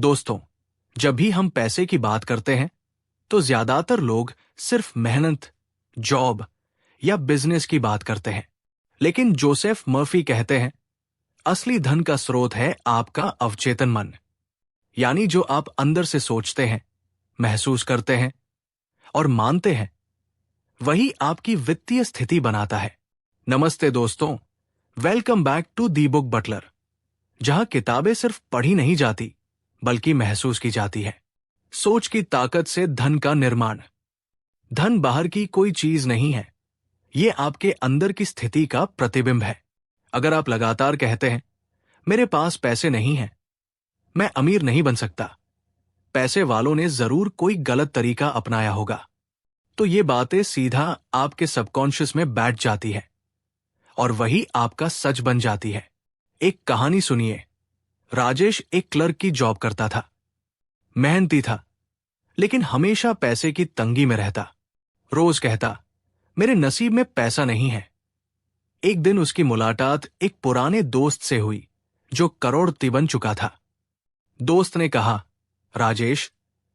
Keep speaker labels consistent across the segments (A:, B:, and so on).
A: दोस्तों, जब भी हम पैसे की बात करते हैं तो ज्यादातर लोग सिर्फ मेहनत, जॉब या बिजनेस की बात करते हैं। लेकिन जोसेफ मर्फी कहते हैं, असली धन का स्रोत है आपका अवचेतन मन। यानी जो आप अंदर से सोचते हैं, महसूस करते हैं और मानते हैं, वही आपकी वित्तीय स्थिति बनाता है। नमस्ते दोस्तों, welcome back to the Book Butler, जहां किताबें सिर्फ पढ़ी नहीं जाती बल्कि महसूस की जाती है। सोच की ताकत से धन का निर्माण। धन बाहर की कोई चीज नहीं है, ये आपके अंदर की स्थिति का प्रतिबिंब है। अगर आप लगातार कहते हैं, मेरे पास पैसे नहीं हैं, मैं अमीर नहीं बन सकता, पैसे वालों ने जरूर कोई गलत तरीका अपनाया होगा, तो ये बातें सीधा आपके सबकॉन्शियस में बैठ जाती है और वही आपका सच बन जाती है। एक कहानी सुनिए। राजेश एक क्लर्क की जॉब करता था। मेहनती था, लेकिन हमेशा पैसे की तंगी में रहता। रोज कहता, मेरे नसीब में पैसा नहीं है। एक दिन उसकी मुलाकात एक पुराने दोस्त से हुई जो करोड़पति बन चुका था। दोस्त ने कहा, राजेश,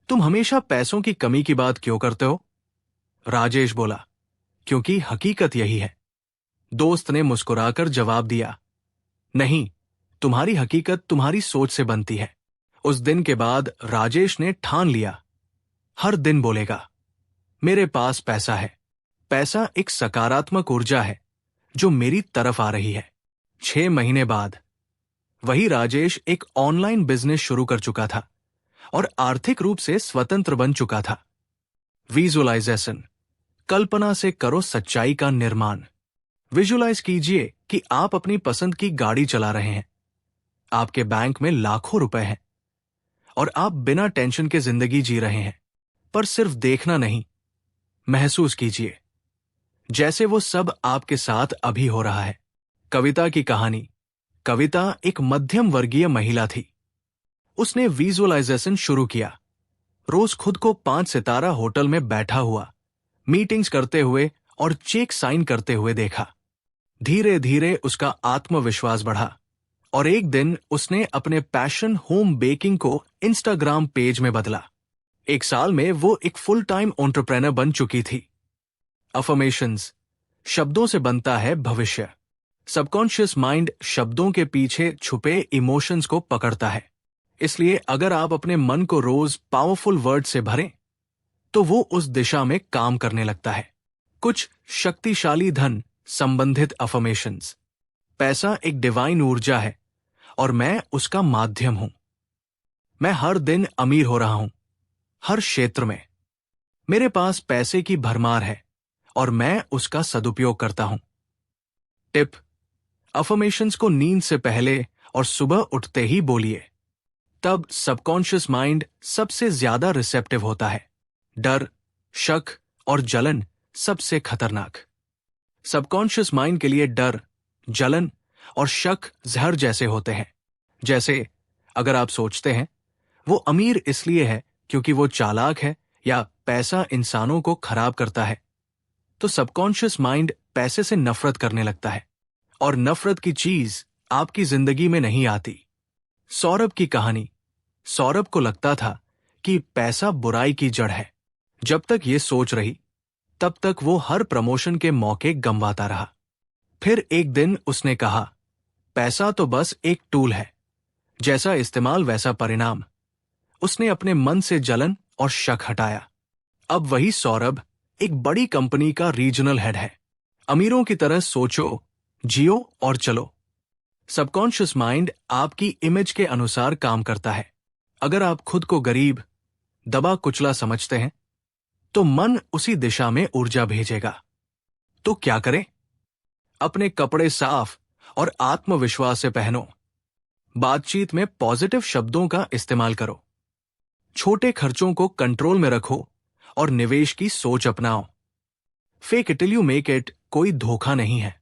A: तुम हमेशा पैसों की कमी की बात क्यों करते हो? राजेश बोला, क्योंकि हकीकत यही है। दोस्त ने मुस्कुराकर जवाब दिया, नहीं, तुम्हारी हकीकत तुम्हारी सोच से बनती है। उस दिन के बाद राजेश ने ठान लिया, हर दिन बोलेगा, मेरे पास पैसा है। पैसा एक सकारात्मक ऊर्जा है जो मेरी तरफ आ रही है। 6 महीने बाद वही राजेश एक ऑनलाइन बिजनेस शुरू कर चुका था और आर्थिक रूप से स्वतंत्र बन चुका था। विजुअलाइजेशन। कल्पना से करो सच्चाई का निर्माण। विजुअलाइज कीजिए कि आप अपनी पसंद की गाड़ी चला रहे हैं, आपके बैंक में लाखों रुपए हैं और आप बिना टेंशन के जिंदगी जी रहे हैं। पर सिर्फ देखना नहीं, महसूस कीजिए जैसे वो सब आपके साथ अभी हो रहा है। कविता की कहानी। कविता एक मध्यम वर्गीय महिला थी। उसने विजुअलाइजेशन शुरू किया। रोज खुद को 5 सितारा होटल में बैठा हुआ, मीटिंग्स करते हुए और चेक साइन करते हुए देखा। धीरे धीरे उसका आत्मविश्वास बढ़ा और एक दिन उसने अपने पैशन होम बेकिंग को इंस्टाग्राम पेज में बदला। 1 साल में वो एक फुल टाइम एंटरप्रेन्योर बन चुकी थी। अफर्मेशंस। शब्दों से बनता है भविष्य। सबकॉन्शियस माइंड शब्दों के पीछे छुपे इमोशंस को पकड़ता है। इसलिए अगर आप अपने मन को रोज पावरफुल वर्ड से भरें तो वो उस दिशा में काम करने लगता है। कुछ शक्तिशाली धन संबंधित अफर्मेशंस। पैसा एक डिवाइन ऊर्जा है और मैं उसका माध्यम हूं। मैं हर दिन अमीर हो रहा हूं, हर क्षेत्र में। मेरे पास पैसे की भरमार है और मैं उसका सदुपयोग करता हूं। टिप। अफर्मेशंस को नींद से पहले और सुबह उठते ही बोलिए, तब सबकॉन्शियस माइंड सबसे ज्यादा रिसेप्टिव होता है। डर, शक और जलन सबसे खतरनाक। सबकॉन्शियस माइंड के लिए डर, जलन और शक जहर जैसे होते हैं। जैसे अगर आप सोचते हैं, वो अमीर इसलिए है क्योंकि वो चालाक है या पैसा इंसानों को खराब करता है, तो सबकॉन्शियस माइंड पैसे से नफरत करने लगता है और नफरत की चीज आपकी जिंदगी में नहीं आती। सौरभ की कहानी। सौरभ को लगता था कि पैसा बुराई की जड़ है। जब तक ये सोच रही, तब तक वो हर प्रमोशन के मौके गंवाता रहा। फिर एक दिन उसने कहा, पैसा तो बस एक टूल है, जैसा इस्तेमाल वैसा परिणाम। उसने अपने मन से जलन और शक हटाया। अब वही सौरभ एक बड़ी कंपनी का रीजनल हेड है। अमीरों की तरह सोचो, जियो और चलो। सबकॉन्शियस माइंड आपकी इमेज के अनुसार काम करता है। अगर आप खुद को गरीब, दबा कुचला समझते हैं, तो मन उसी दिशा में ऊर्जा भेजेगा। तो क्या करें? अपने कपड़े साफ और आत्मविश्वास से पहनो। बातचीत में पॉजिटिव शब्दों का इस्तेमाल करो। छोटे खर्चों को कंट्रोल में रखो और निवेश की सोच अपनाओ। Fake it till you make it कोई धोखा नहीं है,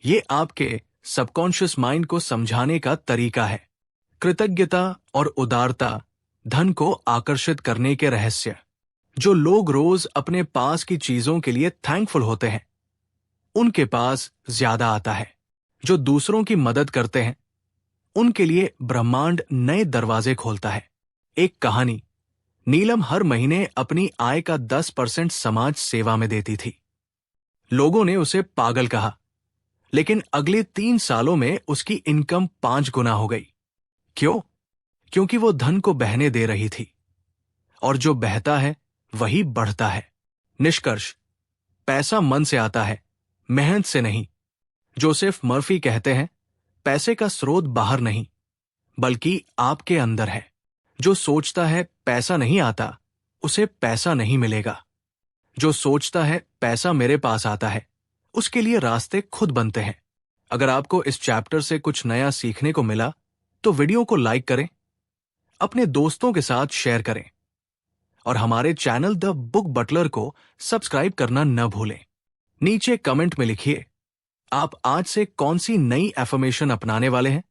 A: ये आपके सबकॉन्शियस माइंड को समझाने का तरीका है। कृतज्ञता और उदारता धन को आकर्षित करने के रहस्य। जो लोग रोज अपने पास की चीजों के लिए थैंकफुल होते हैं, उनके पास ज्यादा आता है। जो दूसरों की मदद करते हैं, उनके लिए ब्रह्मांड नए दरवाजे खोलता है। एक कहानी। नीलम हर महीने अपनी आय का 10% समाज सेवा में देती थी। लोगों ने उसे पागल कहा, लेकिन अगले 3 सालों में उसकी इनकम 5 गुना हो गई। क्यों? क्योंकि वो धन को बहने दे रही थी, और जो बहता है वही बढ़ता है। निष्कर्ष, पैसा मन से आता है, मेहनत से नहीं। जोसेफ मर्फी कहते हैं, पैसे का स्रोत बाहर नहीं, बल्कि आपके अंदर है। जो सोचता है पैसा नहीं आता, उसे पैसा नहीं मिलेगा। जो सोचता है पैसा मेरे पास आता है, उसके लिए रास्ते खुद बनते हैं। अगर आपको इस चैप्टर से कुछ नया सीखने को मिला, तो वीडियो को लाइक करें, अपने दोस्तों के साथ शेयर करें, और हमारे चैनल द बुक बटलर को सब्सक्राइब करना न भूलें। नीचे कमेंट में लिखिए, आप आज से कौन सी नई एफर्मेशन अपनाने वाले हैं।